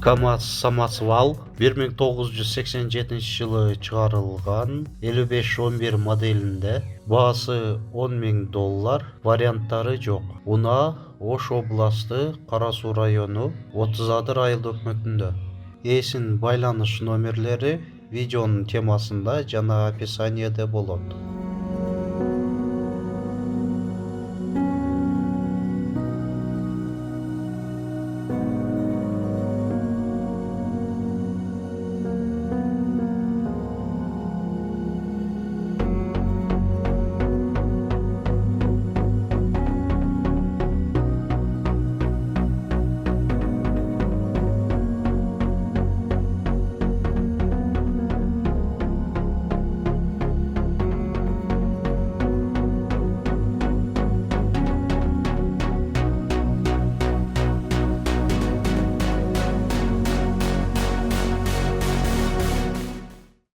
КамАЗ Самосвал 1987 жылы чыгарылган 5511 моделинде. Баасы $10.000, варианттары жок. Унаа Ош областы Кара Суу району 30 айыл өкмөтүндө. Ээсинин байланыш номерлери видеонун темасында жана описаниеде болот.